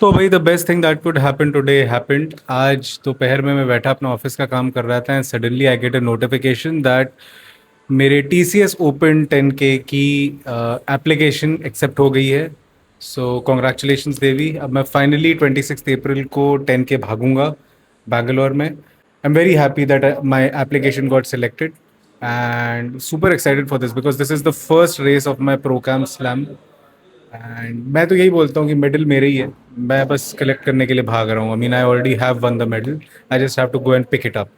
तो भाई the best thing that could happen today happened. आज दोपहर में मैं बैठा अपना ऑफिस का काम कर रहा था and suddenly I get a notification that मेरे T C S open 10K की एप्लीकेशन एक्सेप्ट हो गई है। So congratulations Devi. अब मैं फाइनली 26 अप्रैल को 10K भागूंगा बैंगलोर में। I am very happy that my application got selected and super excited for this because this is the first race of my Procam slam. And मैं तो यही बोलता हूँ कि मेडल मेरे ही है। मैं बस कलेक्ट करने के लिए भाग रहा हूँ। I mean I already have won the medal. I just have to go and pick it up.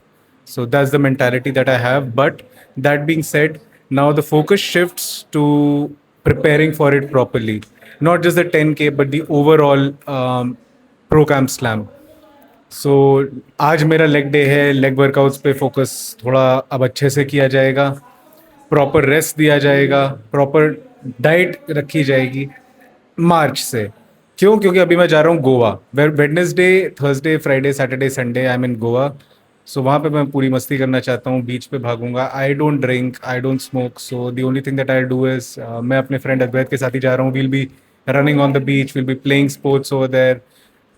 So that's the mentality that I have. But that being said, now the focus shifts to preparing for it properly. Not just the 10K, but the overall pro camp slam. So आज मेरा leg day है। Leg workouts पे focus थोड़ा अब अच्छे से किया जाएगा। प्रॉपर रेस्ट दिया जाएगा। प्रॉपर डाइट रखी जाएगी मार्च से। क्यों? क्योंकि अभी मैं जा रहा हूँ Goa. Wednesday, Thursday, Friday, Saturday, Sunday I am in Goa. So वहाँ पे मैं पूरी मस्ती करना चाहता हूँ। बीच पे भागूंगा। I don't drink, I don't smoke, so the only thing that I do is मैं अपने फ्रेंड अद्वैत के साथ ही जा रहा हूँ। Will be running on the beach, will be playing sports over there.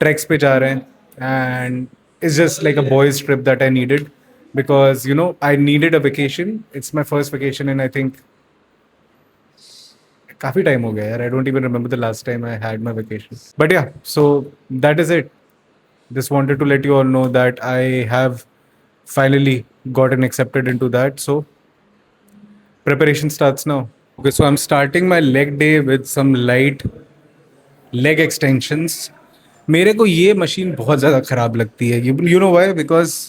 Tracks पे जा रहे हैं and it's just like a boys trip that I needed because I needed a vacation. It's my first vacation and I think काफी time हो गया यार। I don't even remember the last time I had my vacation. But yeah, so that is it. Just wanted to let you all know that I have finally gotten accepted into that. So preparation starts now. Okay, so I'm starting my leg day with some light leg extensions. मेरे को ये machine बहुत ज़्यादा ख़राब लगती है। You know why? Because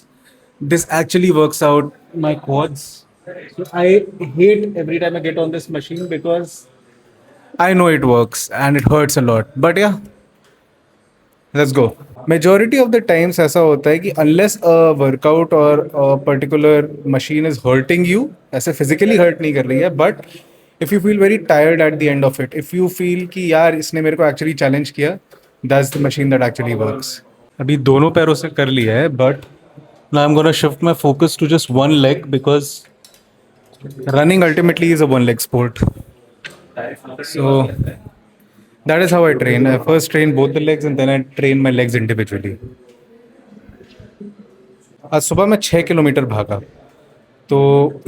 this actually works out my quads. So I hate every time I get on this machine because I know it works and it hurts a lot. But yeah, let's go. Majority of the times ऐसा होता है कि unless a workout और particular machine is hurting you, ऐसे physically hurt नहीं कर रही है, but if you feel very tired at the end of it, if you feel कि यार इसने मेरे को एक्चुअली चैलेंज किया, that's the machine that actually works. अभी दोनों पैरों से कर लिया है but now I'm going to shift my focus to just one leg because running ultimately is a one leg sport. So that is how I train. I first train both the legs and then I train my legs individually. आज सुबह मैं 6 kilometre भागा तो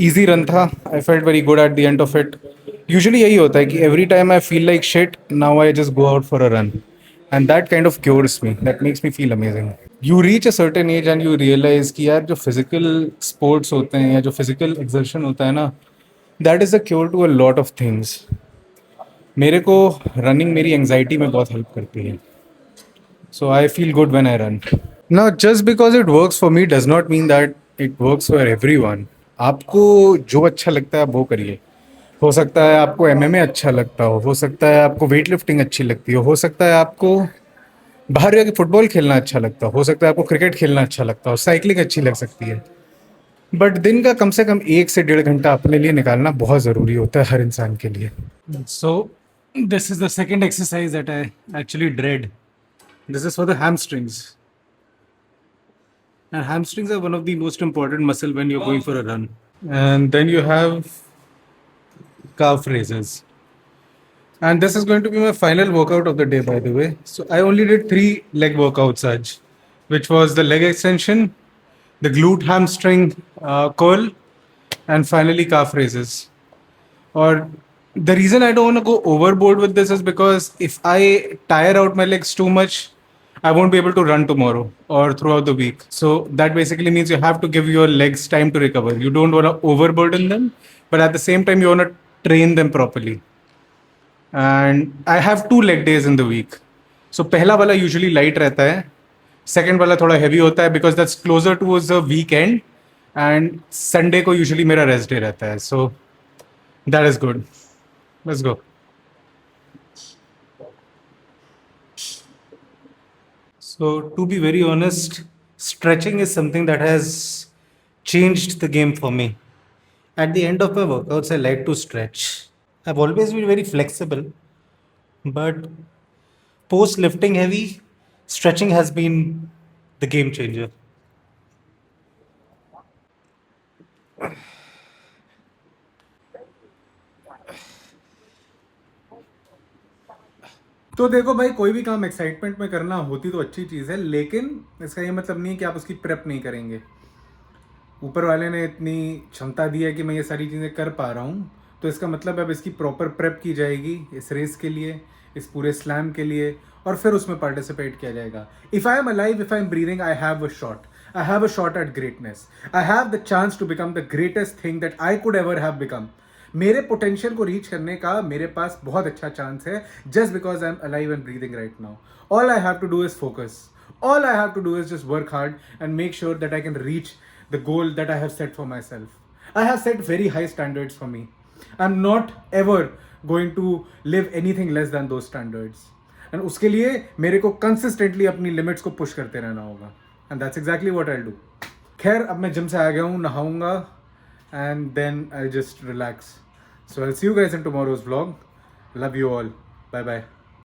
easy run था। I felt very good at the end of it. Usually यही होता है कि every time I feel like shit, now I just go out for a run and that kind of cures me, that makes me feel amazing. You reach a certain age and you realise कि यार जो physical sports होते हैं या जो physical exertion होता है ना, that is a cure to a lot of things. मेरे को रनिंग मेरी एंग्जाइटी में बहुत हेल्प करती है। So I feel good when I run. Now, just because it works for me does not mean that it works for everyone. आपको जो अच्छा लगता है आप वो करिए। हो सकता है आपको MMA अच्छा लगता हो सकता है आपको वेट लिफ्टिंग अच्छी लगती हो सकता है आपको बाहर जाके फुटबॉल खेलना अच्छा लगता हो सकता है आपको क्रिकेट खेलना अच्छा लगता हो, साइकिलिंग अच्छी लग सकती है। बट दिन का कम से कम 1 से 1.5 घंटा अपने लिए निकालना बहुत ज़रूरी होता है हर इंसान के लिए। So this is the second exercise that I actually dread. This is for the hamstrings. And hamstrings are one of the most important muscle when you're going for a run. And then you have calf raises. And this is going to be my final workout of the day, by the way. So I only did 3 leg workouts, Aj, which was the leg extension, the glute hamstring curl, and finally calf raises. Or the reason I don't want to go overboard with this is because if I tire out my legs too much, I won't be able to run tomorrow or throughout the week. So that basically means you have to give your legs time to recover. You don't want to overburden them, but at the same time, you want to train them properly. And I have 2 leg days in the week. So पहला वाला usually light रहता है, second वाला थोड़ा heavy होता है because that's closer towards the weekend. And Sunday को usually मेरा rest day रहता है. So that is good. Let's go. So, to be very honest, stretching is something that has changed the game for me. At the end of my workouts, I like to stretch. I've always been very flexible, but post lifting heavy, stretching has been the game changer. तो देखो भाई, कोई भी काम excitement में करना होती तो अच्छी चीज़ है, लेकिन इसका ये मतलब नहीं है कि आप उसकी प्रेप नहीं करेंगे। ऊपर वाले ने इतनी क्षमता दी है कि मैं ये सारी चीज़ें कर पा रहा हूँ, तो इसका मतलब अब इसकी प्रॉपर प्रेप की जाएगी इस रेस के लिए, इस पूरे स्लैम के लिए, और फिर उसमें पार्टिसिपेट किया जाएगा। If I am alive, if I am breathing, I have a shot, I have a shot at greatness, I have the chance to become the greatest thing that I could ever have become. मेरे potential को reach करने का मेरे पास बहुत अच्छा chance है, just because I am alive and breathing right now. All I have to do is focus, all I have to do is just work hard and make sure that I can reach the goal that I have set for myself. I have set very high standards for me. I'm not ever going to live anything less than those standards. And उसके लिए मेरे को consistently अपनी limits को push करते रहना होगा. And that's exactly what I'll do. खैर, अब मैं जिम से आ गया हूँ, नहाऊंगा, and then I'll just relax. So I'll see you guys in tomorrow's vlog. Love you all. Bye bye.